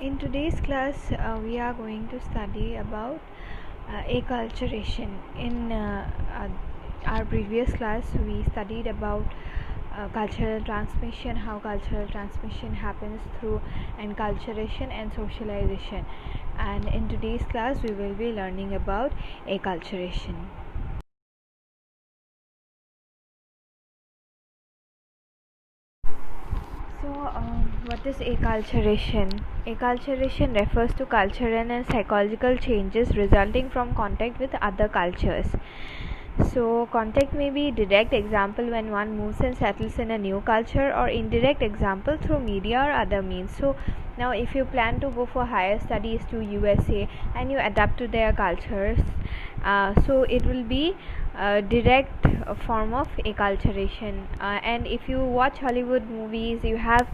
In today's class, we are going to study about acculturation. In our previous class, we studied about cultural transmission, how cultural transmission happens through enculturation and socialization. And in today's class, we will be learning about acculturation. So, what is acculturation? Acculturation refers to cultural and psychological changes resulting from contact with other cultures. So, contact may be direct example when one moves and settles in a new culture, or indirect example through media or other means. So, now if you plan to go for higher studies to USA and you adapt to their cultures, so it will be a direct form of acculturation. And if you watch Hollywood movies, you have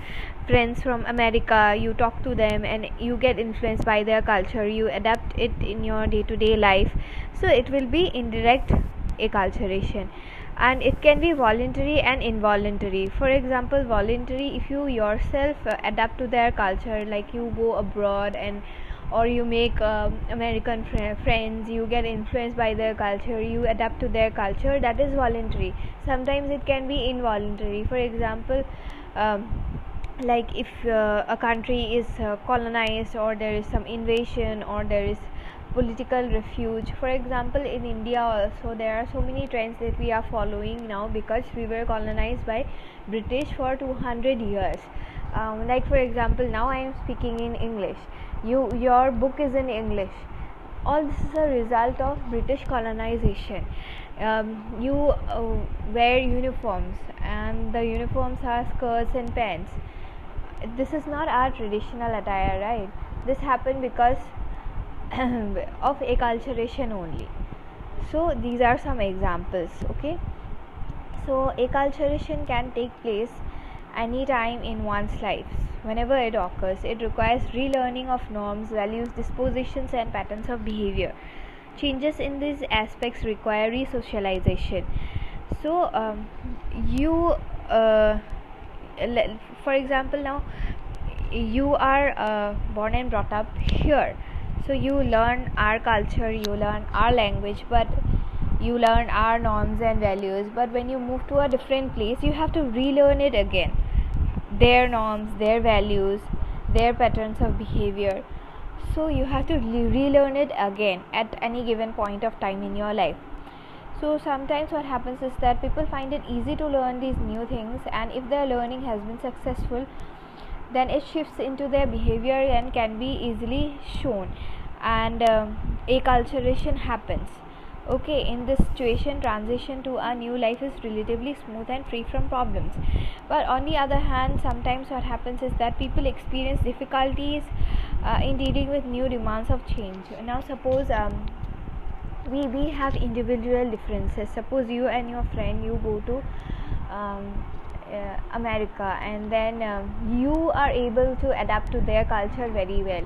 friends from America, you talk to them and you get influenced by their culture, you adapt it in your day-to-day life, so it will be indirect acculturation. And it can be voluntary and involuntary. For example, voluntary, if you yourself adapt to their culture, like you go abroad and or you make American friends, you get influenced by their culture, you adapt to their culture, that is voluntary. Sometimes it can be involuntary. For example, like if a country is colonized, or there is some invasion, or there is political refuge. For example, in India also there are so many trends that we are following now because we were colonized by British for 200 years. Like for example, now I am speaking in English, your book is in English. All this is a result of British colonization. You wear uniforms, and the uniforms are skirts and pants. This is not our traditional attire, right? This happened because of acculturation only. So these are some examples. Okay, so acculturation can take place any time in one's life. Whenever it occurs, it requires relearning of norms, values, dispositions and patterns of behavior. Changes in these aspects require resocialization. So you for example, now you are born and brought up here, so you learn our culture, you learn our language, but you learn our norms and values. But when you move to a different place, you have to relearn it again, their norms, their values, their patterns of behavior. So you have to relearn it again at any given point of time in your life. So sometimes what happens is that people find it easy to learn these new things, and if their learning has been successful, then it shifts into their behavior and can be easily shown, and acculturation happens. Okay, in this situation, transition to a new life is relatively smooth and free from problems. But on the other hand, sometimes what happens is that people experience difficulties in dealing with new demands of change. Now suppose we have individual differences. Suppose you and your friend, you go to America, and then you are able to adapt to their culture very well.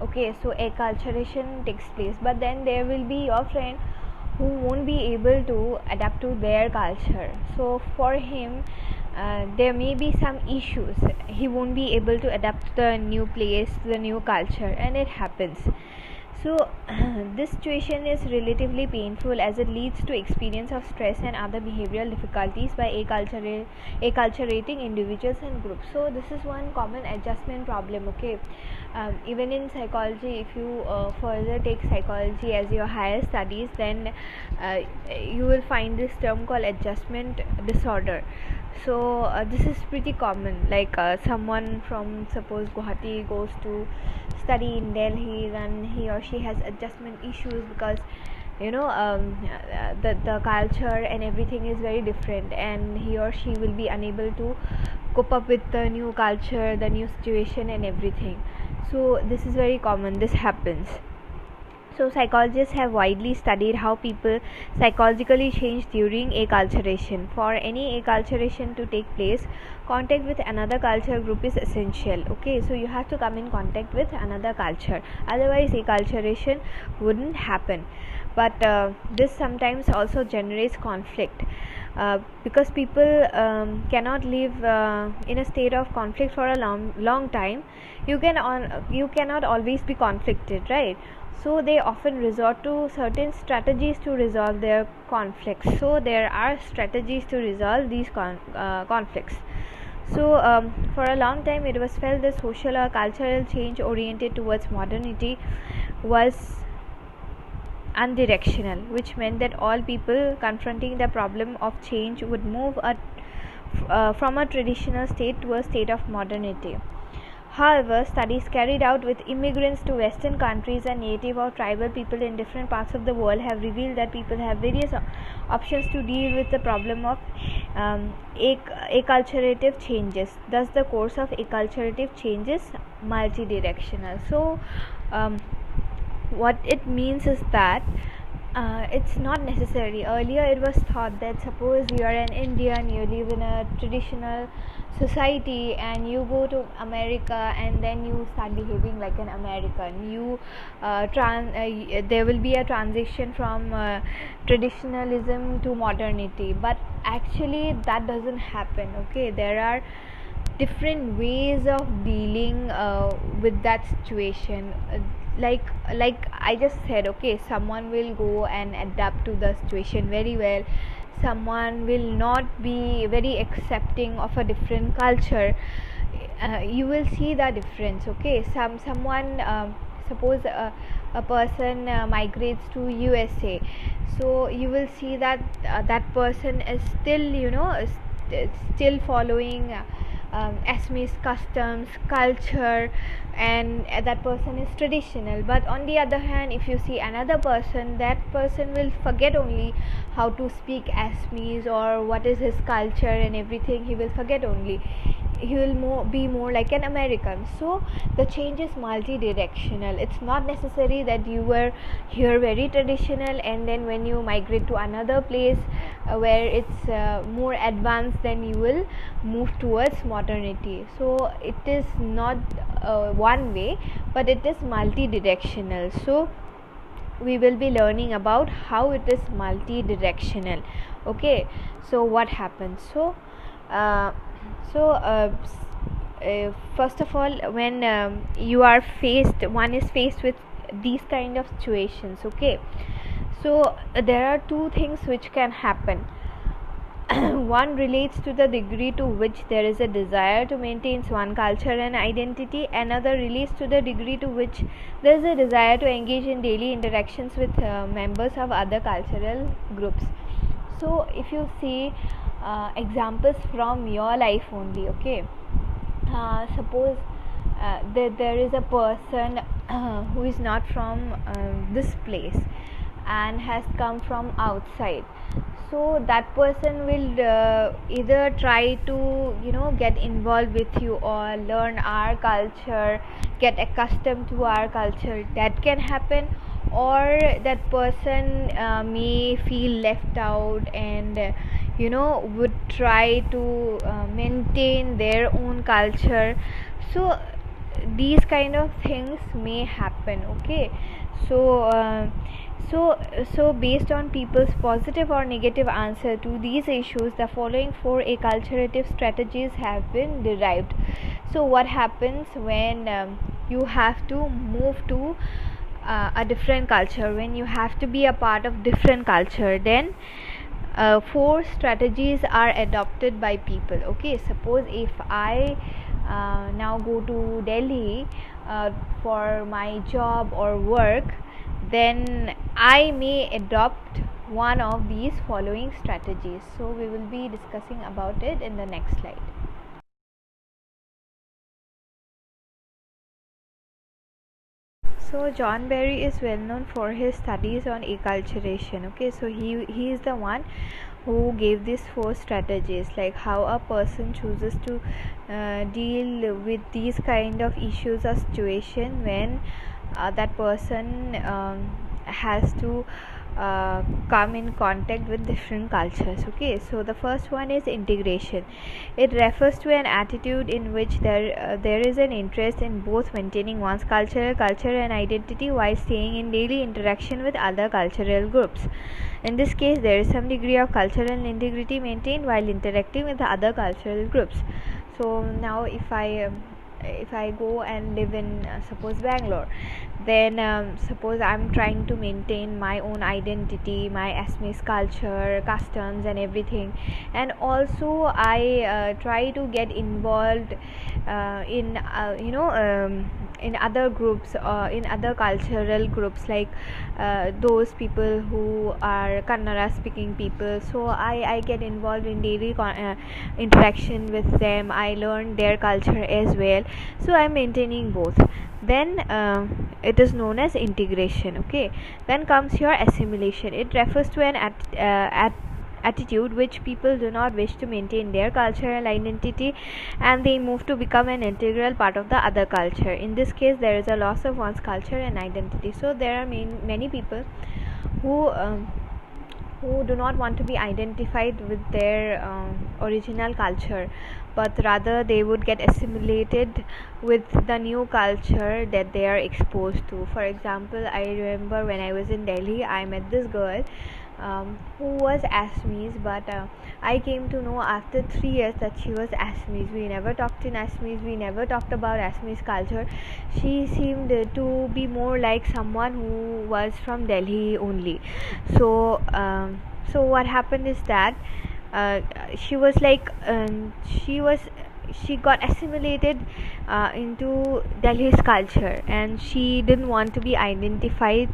Okay, so acculturation takes place, but then there will be your friend who won't be able to adapt to their culture. So for him, there may be some issues. He won't be able to adapt to the new place, the new culture, and it happens. So this situation is relatively painful as it leads to experience of stress and other behavioral difficulties by acculturating individuals and groups. So this is one common adjustment problem. Okay, even in psychology, if you further take psychology as your higher studies, then you will find this term called adjustment disorder. So this is pretty common. Like someone from, suppose, Guwahati goes to study in Delhi, then he or she has adjustment issues because the culture and everything is very different, and he or she will be unable to cope up with the new culture, the new situation and everything. So this is very common, this happens. So psychologists have widely studied how people psychologically change during acculturation. For any acculturation to take place, contact with another culture group is essential. Okay, so you have to come in contact with another culture, otherwise acculturation wouldn't happen. But this sometimes also generates conflict. because people cannot live in a state of conflict for a long time. You cannot always be conflicted, right? So they often resort to certain strategies to resolve their conflicts. So there are strategies to resolve these conflicts. So for a long time it was felt that social or cultural change oriented towards modernity was unidirectional, which meant that all people confronting the problem of change would move from a traditional state to a state of modernity. However, studies carried out with immigrants to Western countries and native or tribal people in different parts of the world have revealed that people have various options to deal with the problem of acculturative changes. Thus, the course of acculturative change is multidirectional. So, what it means is that it's not necessary. Earlier it was thought that suppose you are an Indian, you live in a traditional society and you go to America and then you start behaving like an American. There will be a transition from traditionalism to modernity, but actually that doesn't happen. Okay, there are different ways of dealing with that situation. Like I just said, okay, someone will go and adapt to the situation very well, someone will not be very accepting of a different culture. You will see the difference. Okay, someone suppose a person migrates to USA, so you will see that that person is still, still following Assamese customs, culture, and that person is traditional. But on the other hand, if you see another person, that person will forget only how to speak Assamese or what is his culture and everything. He will forget only. He will be more like an American. So the change is multi-directional. It's not necessary that you were here very traditional and then when you migrate to another place where it's more advanced, then you will move towards modernity. So it is not one way, but it is multi-directional. So we will be learning about how it is multi-directional. Okay, so what happens? First of all, when one is faced with these kind of situations. Okay, so there are two things which can happen. One relates to the degree to which there is a desire to maintain one culture and identity. Another relates to the degree to which there is a desire to engage in daily interactions with members of other cultural groups. So if you see examples from your life only, okay, suppose there is a person who is not from this place and has come from outside. So that person will either try to get involved with you or learn our culture, get accustomed to our culture. That can happen. Or that person may feel left out and would try to maintain their own culture. So these kind of things may happen. Okay, so based on people's positive or negative answer to these issues, the following 4 acculturative strategies have been derived. So what happens when you have to move to a different culture, when you have to be a part of different culture, then 4 strategies are adopted by people. Okay, suppose if I now go to Delhi for my job or work, then I may adopt one of these following strategies. So we will be discussing about it in the next slide. So John Berry is well known for his studies on acculturation. Okay, so he is the one who gave these 4 strategies, like how a person chooses to deal with these kind of issues or situation when that person has to come in contact with different cultures. Okay, so the first one is integration. It refers to an attitude in which there is an interest in both maintaining one's culture and identity while staying in daily interaction with other cultural groups. In this case, there is some degree of cultural integrity maintained while interacting with other cultural groups. So now if I go and live in suppose Bangalore, then suppose I'm trying to maintain my own identity, my Assamese culture, customs and everything, and also I try to get involved in in other groups, in other cultural groups, like those people who are Kannada speaking people. So I get involved in daily interaction with them. I learn their culture as well, so I'm maintaining both. Then it is known as integration. Okay, then comes your assimilation. It refers to an attitude which people do not wish to maintain their cultural identity and they move to become an integral part of the other culture. In this case, there is a loss of one's culture and identity. So there are many people who do not want to be identified with their original culture, but rather they would get assimilated with the new culture that they are exposed to. For example, I remember when I was in Delhi, I met this girl who was Assamese, but I came to know after 3 years that she was Assamese. We never talked in Assamese, we never talked about Assamese culture. She seemed to be more like someone who was from Delhi only. So what happened is that she was like she got assimilated into Delhi's culture, and she didn't want to be identified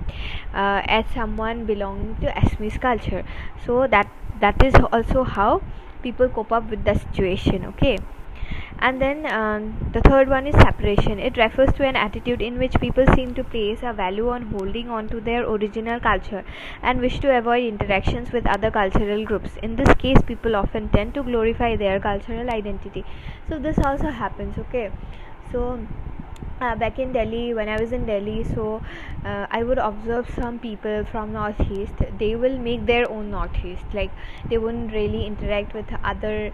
as someone belonging to Assamese culture. So that is also how people cope up with the situation. Okay, and then the third one is separation. It refers to an attitude in which people seem to place a value on holding on to their original culture and wish to avoid interactions with other cultural groups. In this case, people often tend to glorify their cultural identity. So this also happens. Okay, so back in Delhi, when I was in Delhi, so I would observe some people from Northeast. They will make their own Northeast, like they wouldn't really interact with other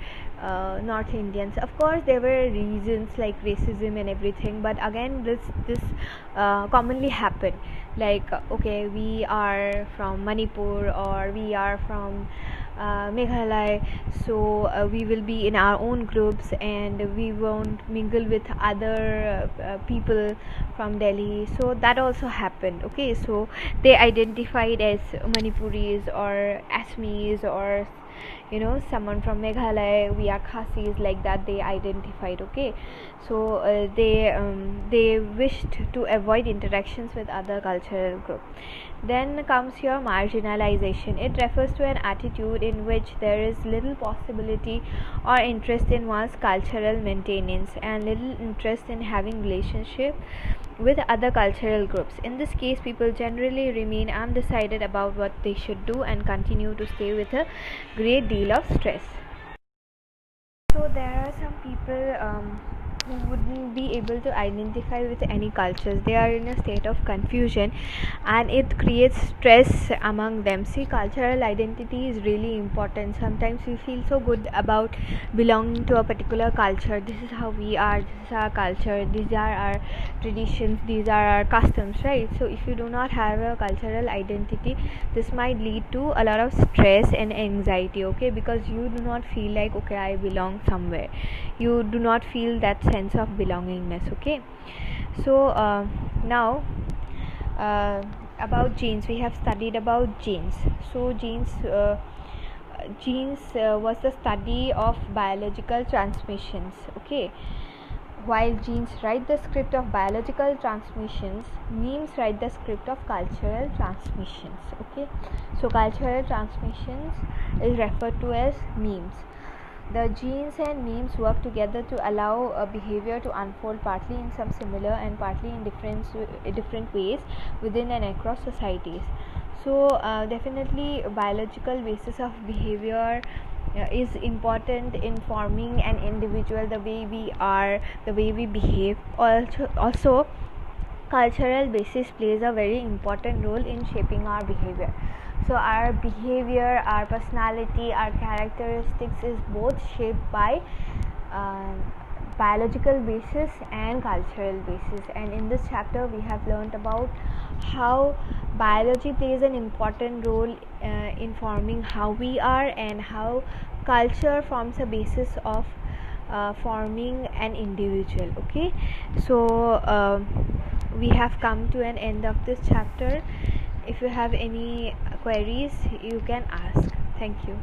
North Indians. Of course, there were reasons like racism and everything, but again, this commonly happened. Like, okay, we are from Manipur or we are from Meghalaya, so we will be in our own groups and we won't mingle with other people from Delhi. So that also happened. Okay, so they identified as Manipuris or Assamese or someone from Meghalaya, we are Khasis, like that they identified. Okay, so they wished to avoid interactions with other cultural group. Then comes your marginalization. It refers to an attitude in which there is little possibility or interest in one's cultural maintenance and little interest in having relationship with other cultural groups. In this case, people generally remain undecided about what they should do and continue to stay with a great deal of stress. So there are some people who wouldn't be able to identify with any cultures. They are in a state of confusion and it creates stress among them. See, cultural identity is really important. Sometimes we feel so good about belonging to a particular culture. This is how we are, this is our culture, these are our traditions, these are our customs, right? So if you do not have a cultural identity, this might lead to a lot of stress and anxiety. Okay, because you do not feel like, okay, I belong somewhere. You do not feel that sense of belongingness. Okay, so now about genes, we have studied about genes. So genes was the study of biological transmissions. Okay, while genes write the script of biological transmissions, memes write the script of cultural transmissions. Okay, so cultural transmissions is referred to as memes. The genes and memes work together to allow a behavior to unfold partly in some similar and partly in different ways within and across societies. So definitely biological basis of behavior is important in forming an individual, the way we are, the way we behave. Also cultural basis plays a very important role in shaping our behavior. So our behavior, our personality, our characteristics is both shaped by biological basis and cultural basis. And in this chapter we have learned about how biology plays an important role in forming how we are, and how culture forms a basis of forming an individual. Okay, so we have come to an end of this chapter. If you have any queries, you can ask. Thank you.